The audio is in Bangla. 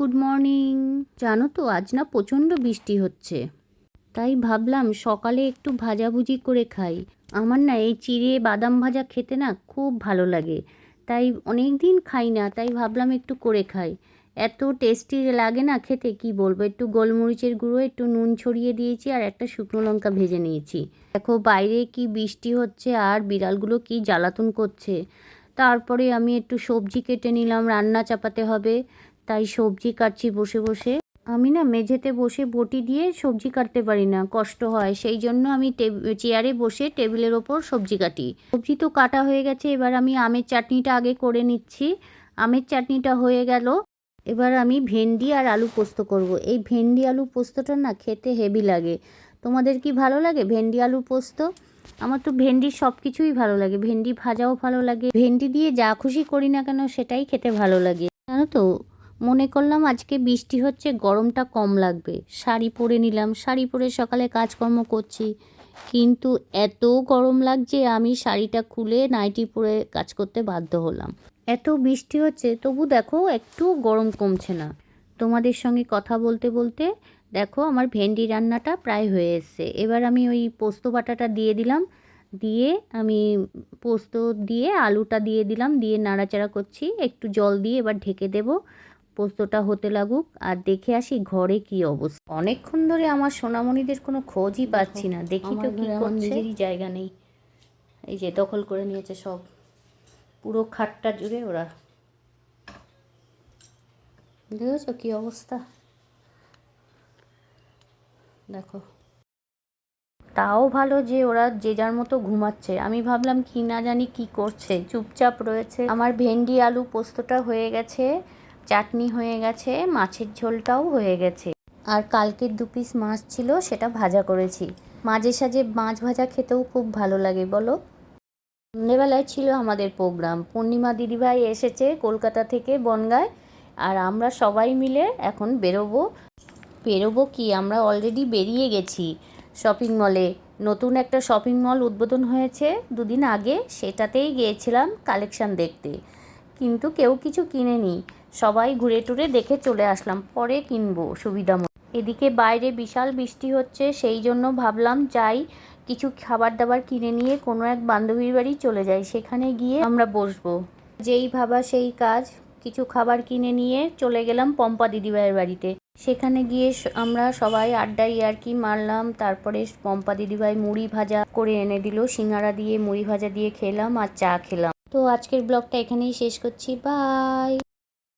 Good morning. জানো তো আজ না প্রচণ্ড বৃষ্টি হচ্ছে, তাই ভাবলাম সকালে একটু ভাজাভুজি করে খাই। আমার না এই চিড়ে বাদাম ভাজা খেতে না খুব ভালো লাগে, তাই অনেক দিন খাই না, তাই ভাবলাম একটু করে খাই। এত টেস্টি লাগে না খেতে, কি বলবো। একটু গোলমরিচের গুঁড়ো, একটু নুন ছড়িয়ে দিয়েছি আর একটা শুকনো লঙ্কা ভেজে নিয়েছি। দেখো বাইরে কি বৃষ্টি হচ্ছে আর বিড়ালগুলো কি জ্বালাতন করছে। তারপরে আমি একটু সবজি কেটে নিলাম, রান্না চাপাতে হবে, তাই সবজি কাটছি বসে বসে। আমি না মেঝেতে বসে বটি দিয়ে সবজি কাটতে পারি না, কষ্ট হয়, সেই জন্য আমি চেয়ারে বসে টেবিলের ওপর সবজি কাটি। সবজি তো কাটা হয়ে গেছে, এবার আমি আমের চাটনিটা আগে করে নিচ্ছি। আমের চাটনিটা হয়ে গেল, এবার আমি ভেন্ডি আর আলু পোস্ত করব। এই ভেন্ডি আলু পোস্তটা না খেতে হেভি লাগে। তোমাদের কি ভালো লাগে ভেন্ডি আলু পোস্ত? আমার তো ভেন্ডির সব কিছুই ভালো লাগে, ভেন্ডি ভাজাও ভালো লাগে, ভেন্ডি দিয়ে যা খুশি করি না কেন সেটাই খেতে ভালো লাগে। জানো তো, মনে করলাম আজকে বৃষ্টি হচ্ছে, গরমটা কম লাগবে, শাড়ি পরে নিলাম। শাড়ি পরে সকালে কাজকর্ম করছি, কিন্তু এত গরম লাগছে আমি শাড়িটা খুলে নাইটি পরে কাজ করতে বাধ্য হলাম। এত বৃষ্টি হচ্ছে তবু দেখো একটু গরম কমছে না। তোমাদের সঙ্গে কথা বলতে বলতে দেখো আমার ভেন্ডি রান্নাটা প্রায় হয়ে এসছে। এবার আমি ওই পোস্ত বাটাটা দিয়ে দিলাম, দিয়ে আমি পোস্ত দিয়ে আলুটা দিয়ে দিলাম, দিয়ে নাড়াচাড়া করছি, একটু জল দিয়ে এবার ঢেকে দেব। পোস্তটা হতে লাগুক, আর দেখে আসি ঘরে কি অবস্থা। অনেকক্ষণ ধরে আমার সোনামণিদের কোনো খোঁজই পাচ্ছি না, দেখি তো কি করছে। নিজেরই জায়গা নেই, এই যে দখল করে নিয়েছে সব, পুরো খাটটা জুড়ে ওরা। দেখেছ কি অবস্থা, দেখো। তাও ভালো যে ওরা যে যার মতো ঘুমাচ্ছে, আমি ভাবলাম কি না জানি কি করছে, চুপচাপ রয়েছে। আমার ভেন্ডি আলু পোস্তটা হয়ে গেছে, চাটনি হয়ে গেছে, মাছের ঝোলটাও হয়ে গেছে, আর কালকের 2 পিস মাছ ছিল সেটা ভাজা করেছি। মাঝে সাঝে মাছ ভাজা খেতেও খুব ভালো লাগে বলো। সন্ধ্যেবেলায় ছিল আমাদের প্রোগ্রাম, পূর্ণিমা দিদিভাই এসেছে কলকাতা থেকে বনগাঁয়, আর আমরা সবাই মিলে এখন বেরোবো কি আমরা অলরেডি বেরিয়ে গেছি শপিং মলে। নতুন একটা শপিং মল উদ্বোধন হয়েছে 2 দিন আগে, সেটাতেই গিয়েছিলাম কালেকশান দেখতে, কিন্তু কেউ কিছু কিনেনি, সবাই ঘুরে টুরে দেখে চলে আসলাম, পরে কিনবো সুবিধা মতো। এদিকে বাইরে বিশাল বৃষ্টি হচ্ছে, সেই জন্য ভাবলাম যাই কিছু খাবার দাবার কিনে নিয়ে কোনো এক বান্ধবীর বাড়ি চলে যাই, সেখানে গিয়ে আমরা বসবো। যেই ভাবা সেই কাজ, কিছু খাবার কিনে নিয়ে চলে গেলাম পম্পা দিদিভাইয়ের বাড়িতে। সেখানে গিয়ে আমরা সবাই আড্ডায় ইয়ার্কি মারলাম, তারপরে পম্পা দিদিভাই মুড়ি ভাজা করে এনে দিল, সিঙ্গারা দিয়ে মুড়ি ভাজা দিয়ে খেলাম আর চা খেলাম। তো আজকের ব্লগটা এখানেই শেষ করছি, বাই।